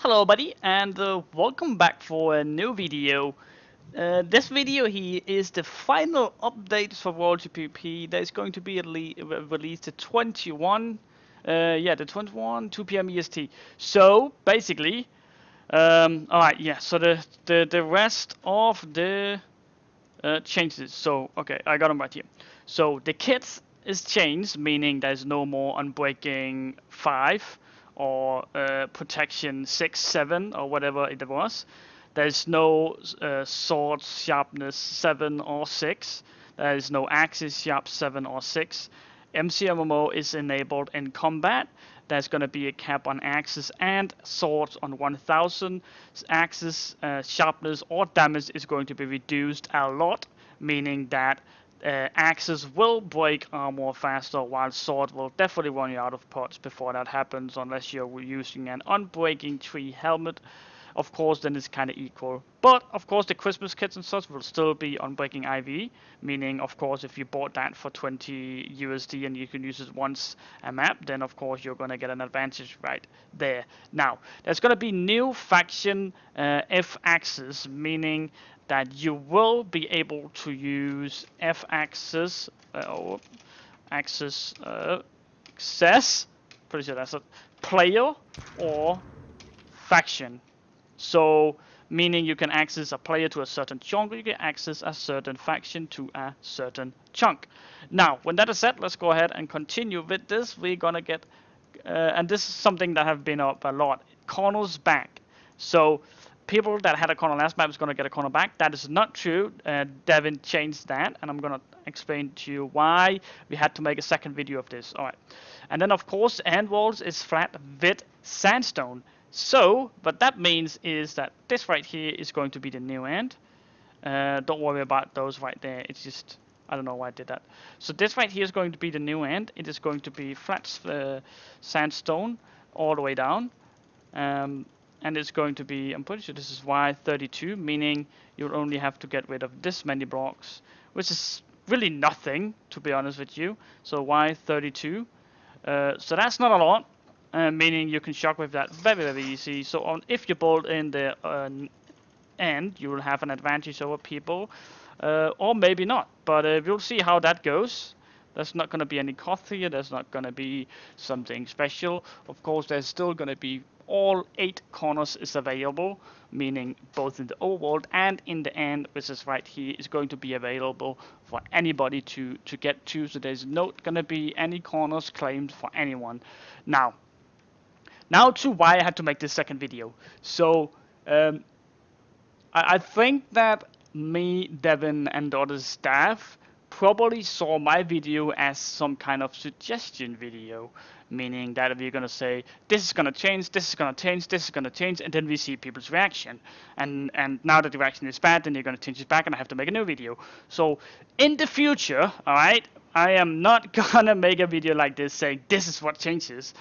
Hello buddy, and welcome back for a new video. This video here is the final update for World GPP that is going to be released at 21, the 21, 2 p.m. EST. So basically, alright, yeah, so the rest of the changes. So okay, I got them right here. So the kit is changed, meaning there's no more Unbreaking 5 or Protection 6, 7 or whatever it was. There's no Sword Sharpness 7 or 6. There is no Axis Sharp 7 or 6. MCMMO is enabled in combat. There's going to be a cap on axis and swords on 1000. Axis sharpness or damage is going to be reduced a lot, meaning that axes will break armor faster, while sword will definitely run you out of pots before that happens, unless you're using an unbreaking 3 helmet. Of course, then it's kind of equal. But, of course, the Christmas kits and such will still be Unbreaking IV, meaning, of course, if you bought that for 20 USD and you can use it once a map, then, of course, you're going to get an advantage right there. Now, there's going to be new faction F-axis, meaning that you will be able to use F-axis, or axis access, pretty sure that's a player or faction. So, meaning you can access a player to a certain chunk, or you can access a certain faction to a certain chunk. Now, when that is said, let's go ahead and continue with this. We're gonna get, and this is something that have been up a lot, corners back. So, people that had a corner last map is gonna get a corner back. That is not true. Devin changed that, and I'm gonna explain to you why we had to make a second video of this. All right, and then of course, end walls is flat with sandstone. So, what that means is that this right here is going to be the new end. Don't worry about those right there. It's just, I don't know why I did that. So this right here is going to be the new end. It is going to be flat sandstone all the way down. And it's going to be, I'm pretty sure this is Y32, meaning you'll only have to get rid of this many blocks, which is really nothing, to be honest with you. So Y32. So that's not a lot. Meaning you can shockwave that very easy. So if you build in the end, you will have an advantage over people, or maybe not. But we'll see how that goes. There's not going to be any cost here. There's not going to be something special. Of course, there's still going to be all 8 corners is available, meaning both in the overworld and in the end, which is right here, is going to be available for anybody to get to. So there's not going to be any corners claimed for anyone. Now to why I had to make this second video. So I think that me, Devin, and the other staff probably saw my video as some kind of suggestion video, meaning that we're gonna say this is gonna change, this is gonna change, this is gonna change, and then we see people's reaction. And now that the reaction is bad, then they're gonna change it back, and I have to make a new video. So in the future, all right, I am not gonna make a video like this saying this is what changes.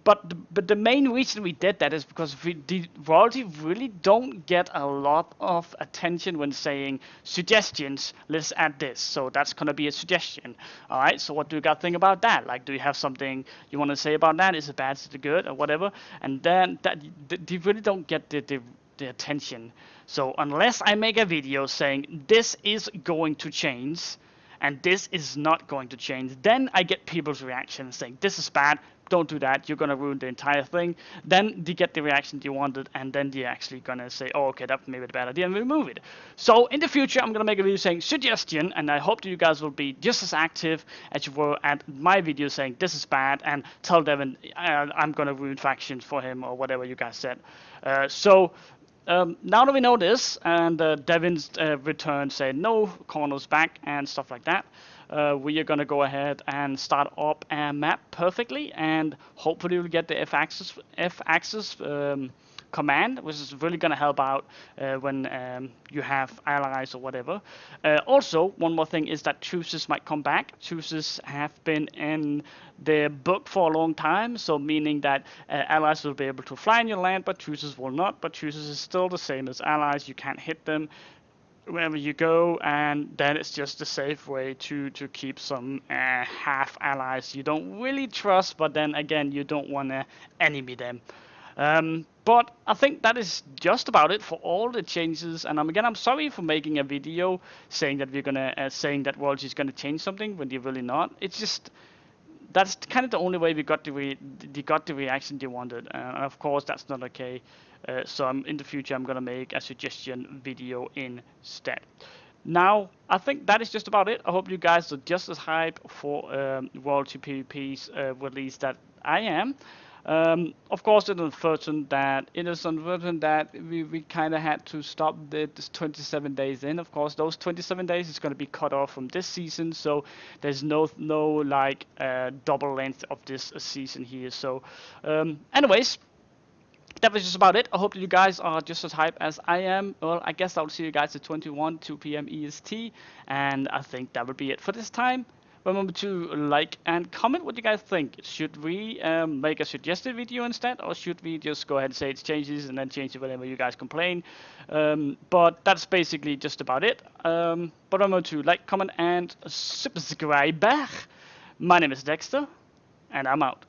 But the main reason we did that is because the royalty really don't get a lot of attention when saying suggestions. Let's add this, so that's gonna be a suggestion. All right. So what do you guys think about that? Like, do you have something you want to say about that? Is it bad? Is it good? Or whatever? And then they really don't get the attention. So unless I make a video saying this is going to change and this is not going to change, then I get people's reactions saying this is bad, don't do that, you're gonna ruin the entire thing. Then they get the reaction they wanted, and then they're actually gonna say, oh, okay, that may be a bad idea, and remove it. So in the future, I'm gonna make a video saying suggestion, and I hope that you guys will be just as active as you were at my video saying this is bad, and tell Devin I'm gonna ruin factions for him, or whatever you guys said. Now that we know this, and Devin's return said no corners back and stuff like that, we are going to go ahead and start up a map perfectly, and hopefully we'll get the F-axis command, which is really going to help out when you have allies or whatever. Also, one more thing is that truces might come back. Truces have been in the book for a long time, so meaning that allies will be able to fly in your land, but truces will not. But truces is still the same as allies. You can't hit them. wherever you go, and then it's just a safe way to keep some half allies you don't really trust, but then again you don't want to enemy them. But I think that is just about it for all the changes. And I'm sorry for making a video saying that we're gonna saying that World is gonna change something when they're really not. It's just that's kind of the only way we got the reaction they wanted, and of course that's not okay. So in the future I'm gonna make a suggestion video instead. Now I think that is just about it. I hope you guys are just as hyped for World PvP's release that I am. Of course, it is unfortunate that we kind of had to stop this 27 days in. Of course, those 27 days is going to be cut off from this season, so there's no like double length of this season here. So, anyways, that was just about it. I hope that you guys are just as hyped as I am. Well, I guess I'll see you guys at 2 p.m. EST, and I think that would be it for this time. Remember to like and comment what you guys think. Should we make a suggested video instead, or should we just go ahead and say it changes and then change it whenever you guys complain? But that's basically just about it. But remember to like, comment, and subscribe. My name is Dexter, and I'm out.